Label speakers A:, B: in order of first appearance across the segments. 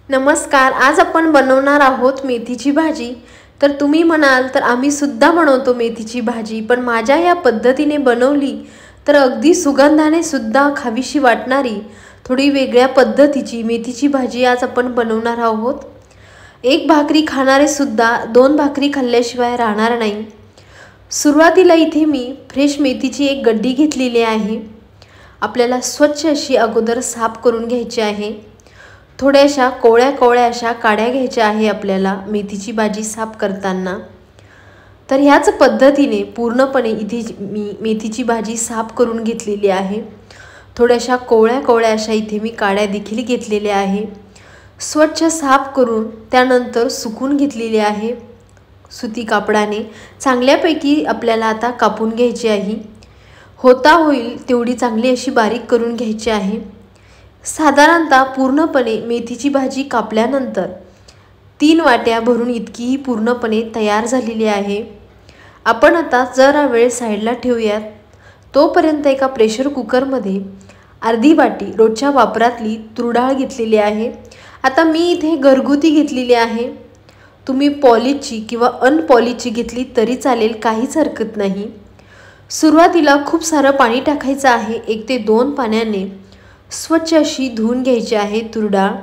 A: नमस्कार. आज आपण बनवणार आहोत मेथीची भाजी. तर तुम्ही म्हणाल तर आम्ही सुद्धा बनवतो मेथीची भाजी, पण माझ्या या पद्धतीने बनवली तर अगदी सुगंधाने सुद्धा खावीशी वाटणारी थोडी वेगळ्या पद्धतीची मेथीची भाजी आज आपण बनवणार आहोत. एक भाकरी खाणारे सुद्धा दोन भाकरी खाल्ल्याशिवाय राहणार नाही. सुरुवातीला इथे मी फ्रेश मेथीची एक गड्डी घेतलेली आहे. आपल्याला स्वच्छ अशी अगोदर साफ करून घ्यायची आहे. थोड्याशा कोवळ्या अशा काड्या घ्यायच्या आहे आपल्याला मेथीची भाजी साफ करताना. तर ह्याच पद्धतीने पूर्णपणे इथे मी मेथीची भाजी साफ करून घेतलेली आहे. थोड्याशा कोवळ्या अशा इथे मी काड्या देखील घेतलेल्या आहे. स्वच्छ साफ करून त्यानंतर सुकून घेतलेली आहे. सुती कापडाने चांगल्यापैकी आपल्याला आता कापून घ्यायची आहे. होता होईल तेवढी चांगली अशी बारीक करून घ्यायची आहे. साधारणतः पूर्णपणे मेथीची भाजी कापल्यानंतर 3 वाट्या भरून इतकी ही पूर्णपणे तयार झालेली आहे. आपण आता जरा वेळ साईडला ठेवूयात. तोपर्यंत एका प्रेशर कुकरमध्ये अर्धी वाटी रोजच्या वापरातली तूर डाळ घेतलेली आहे. आता मी इथे घरगुती घेतलेली आहे. तुम्ही पॉलिशची किंवा अनपॉलिशची घेतली तरी चालेल, काहीच हरकत नाही. सुरुवातीला खूप सारं पाणी टाकायचं आहे. 1 ते 2 पाण्याने स्वच्छ अशी धुवून घ्यायची आहे तूर डाळ.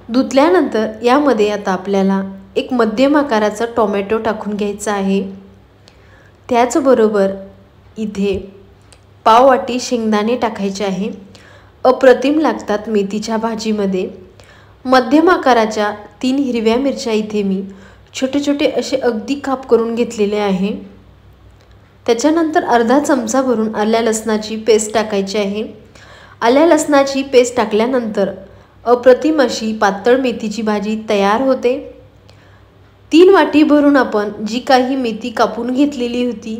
A: धुतल्यानंतर यामध्ये आता आपल्याला एक मध्यम आकाराचा टोमॅटो टाकून घ्यायचा आहे. त्याचबरोबर इथे पाव वाटी शेंगदाणे टाकायचे आहे. अप्रतिम लागतात मेथीच्या भाजीमध्ये. मध्यम आकाराच्या 3 हिरव्या मिरच्या इथे मी छोटे असे अगदी काप करून घेतलेले आहे. त्याच्यानंतर अर्धा चमचा भरून आल्या लसणाची पेस्ट टाकायची आहे. आल्या लसणाची पेस्ट टाकल्यानंतर अप्रतिम अशी पातळ मेथीची भाजी तयार होते. 3 वाटी भरून आपण जी काही मेथी कापून घेतलेली होती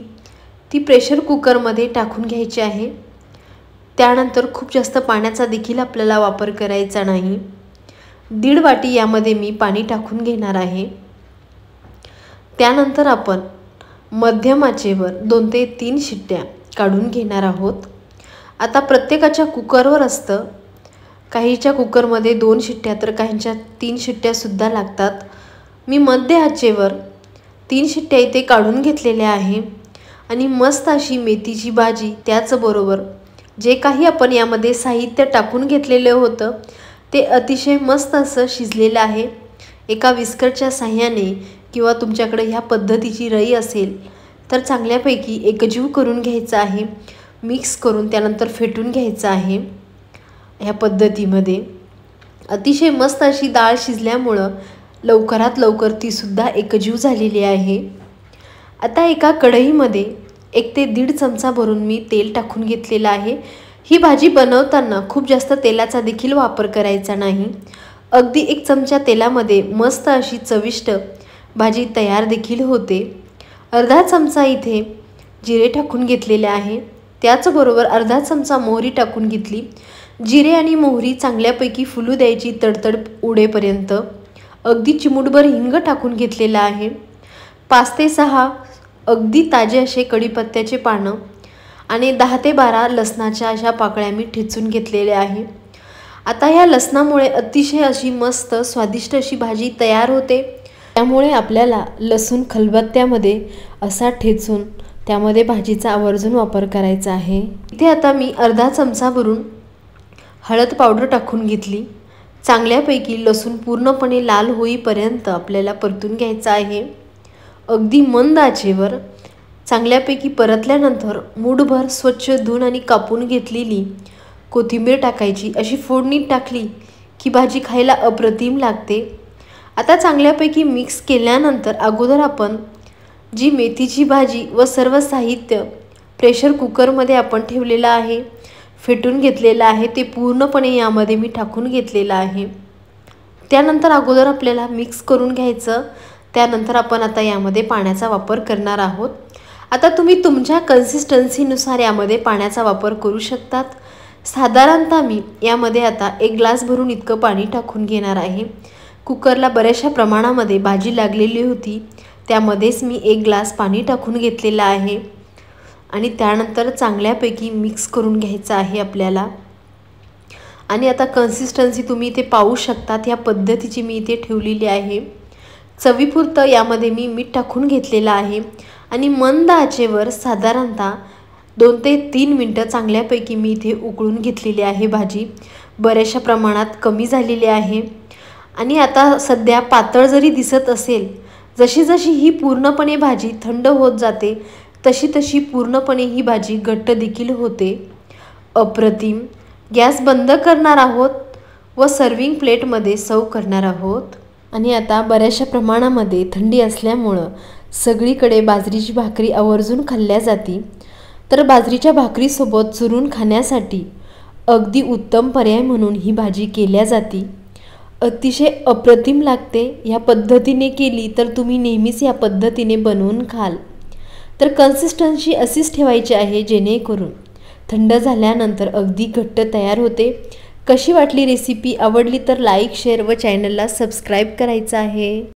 A: ती प्रेशर कुकरमध्ये टाकून घ्यायची आहे. त्यानंतर खूप जास्त पाण्याचा देखील आपल्याला वापर करायचा नाही. 1.5 वाटी यामध्ये मी पाणी टाकून घेणार आहे. त्यानंतर आपण मध्यम आचेवर 2 ते 3 शिट्ट्या काढून घेणार आहोत. आता प्रत्येकाच्या कुकरवर असतं. काहीच्या कुकरमध्ये 2 शिट्ट्या तर काहींच्या 3 शिट्ट्यासुद्धा लागतात. मी मध्य आचेवर 3 शिट्ट्या इथे काढून घेतलेल्या आहे. आणि मस्त अशी मेथीची भाजी त्याचबरोबर जे काही आपण यामध्ये साहित्य टाकून घेतलेलं होतं ते अतिशय मस्त असं शिजलेलं आहे. एका विस्करच्या साह्याने किंवा तुमच्याकडे ह्या पद्धतीची रई असेल तर चांगल्यापैकी एकजीव करून घ्यायचं आहे. मिक्स करून त्यानंतर फेटून घ्यायचं आहे. ह्या पद्धतीमध्ये अतिशय मस्त अशी डाळ शिजल्यामुळं लवकरात लवकर तीसुद्धा एकजीव झालेली आहे. आता एका कढईमध्ये 1 ते 1.5 चमचा भरून मी तेल टाकून घेतलेलं आहे. ही भाजी बनवताना खूप जास्त तेलाचा देखील वापर करायचा नाही. अगदी 1 चमचा तेलामध्ये मस्त अशी चविष्ट भाजी तयार देखील होते. अर्धा चमचा इथे जिरे टाकून घेतलेले आहे. त्याचबरोबर अर्धा चमचा मोहरी टाकून घेतली. जिरे आणि मोहरी चांगल्यापैकी फुलू द्यायची तडतड उडेपर्यंत. अगदी चिमूटभर हिंग टाकून घेतलेला आहे. 5 ते 6 अगदी ताजे असे कढीपत्त्याचे पानं आणि 10 ते 12 लसणाच्या अशा पाकळ्या मी ठेचून घेतलेल्या आहे. आता ह्या लसणामुळे अतिशय अशी मस्त स्वादिष्ट अशी भाजी तयार होते. त्यामुळे आपल्याला लसूण खलबत्त्यामध्ये असा ठेचून त्यामध्ये भाजीचा आवर्जून वापर करायचा आहे. इथे आता मी अर्धा चमचा भरून हळद पावडर टाकून घेतली. चांगल्यापैकी लसूण पूर्णपणे लाल होईपर्यंत आपल्याला परतून घ्यायचा आहे. अगदी मंद आचेवर चांगल्यापैकी परतल्यानंतर मूठभर स्वच्छ धुवून आणि कापून घेतलेली कोथिंबीर टाकायची. अशी फोडणी टाकली की भाजी खायला अप्रतिम लागते. आता चांगल्यापैकी मिक्स केल्यानंतर अगोदर आपण जी मेथीची भाजी व सर्व साहित्य प्रेशर कुकरमध्ये आपण ठेवलेलं आहे, फेटून घेतलेलं आहे, ते पूर्णपणे यामध्ये मी टाकून घेतलेलं आहे. त्यानंतर अगोदर आपल्याला मिक्स करून घ्यायचं. त्यानंतर आपण आता यामध्ये पाण्याचा वापर करणार आहोत. आता तुम्ही तुमच्या कन्सिस्टन्सीनुसार यामध्ये पाण्याचा वापर करू शकतात. साधारणतः मी यामध्ये आता 1 ग्लास भरून इतकं पाणी टाकून घेणार आहे. कुकरला बऱ्याचशा प्रमाणामध्ये भाजी लागलेली होती, त्यामध्येच मी 1 ग्लास पाणी टाकून घेतलेलं आहे. आणि त्यानंतर चांगल्यापैकी मिक्स करून घ्यायचं आहे आपल्याला. आणि आता कन्सिस्टन्सी तुम्ही इथे पाहू शकतात, या पद्धतीची मी इथे ठेवलेली आहे। चवीपुरतं यामध्ये मी मीठ टाकून घेतलेलं आहे आणि मंद आचेवर साधारणतः 2 ते 3 मिनटं चांगल्यापैकी मी इथे उकळून घेतलेली आहे। भाजी बऱ्याचशा प्रमाणात कमी झालेली आहे आणि आता सध्या पातळ जरी दिसत असेल, जशी जशी ही पूर्णपणे भाजी थंड होत जाते तशी तशी पूर्णपणे ही भाजी घट्ट देखील होते। अप्रतिम। गॅस बंद करणार आहोत व सर्विंग प्लेटमध्ये सर्व करणार आहोत। आणि आता बऱ्याचशा प्रमाणामध्ये थंडी असल्यामुळं सगळीकडे बाजरीची भाकरी आवर्जून खाल्ल्या जाते, तर बाजरीच्या भाकरीसोबत चुरून खाण्यासाठी अगदी उत्तम पर्याय म्हणून ही भाजी केल्या जाते। अतिशय अप्रतिम लागते। या पद्धतीने केली तर तुम्ही नेहमीच या पद्धतीने बनवून खाल। तर कन्सिस्टन्सी अशीच ठेवायची आहे जेणेकरून थंड झाल्यानंतर अगदी घट्ट तयार होते। कशी वाटली रेसिपी? आवडली तर लाईक, शेअर व चॅनलला सबस्क्राईब करायचं आहे।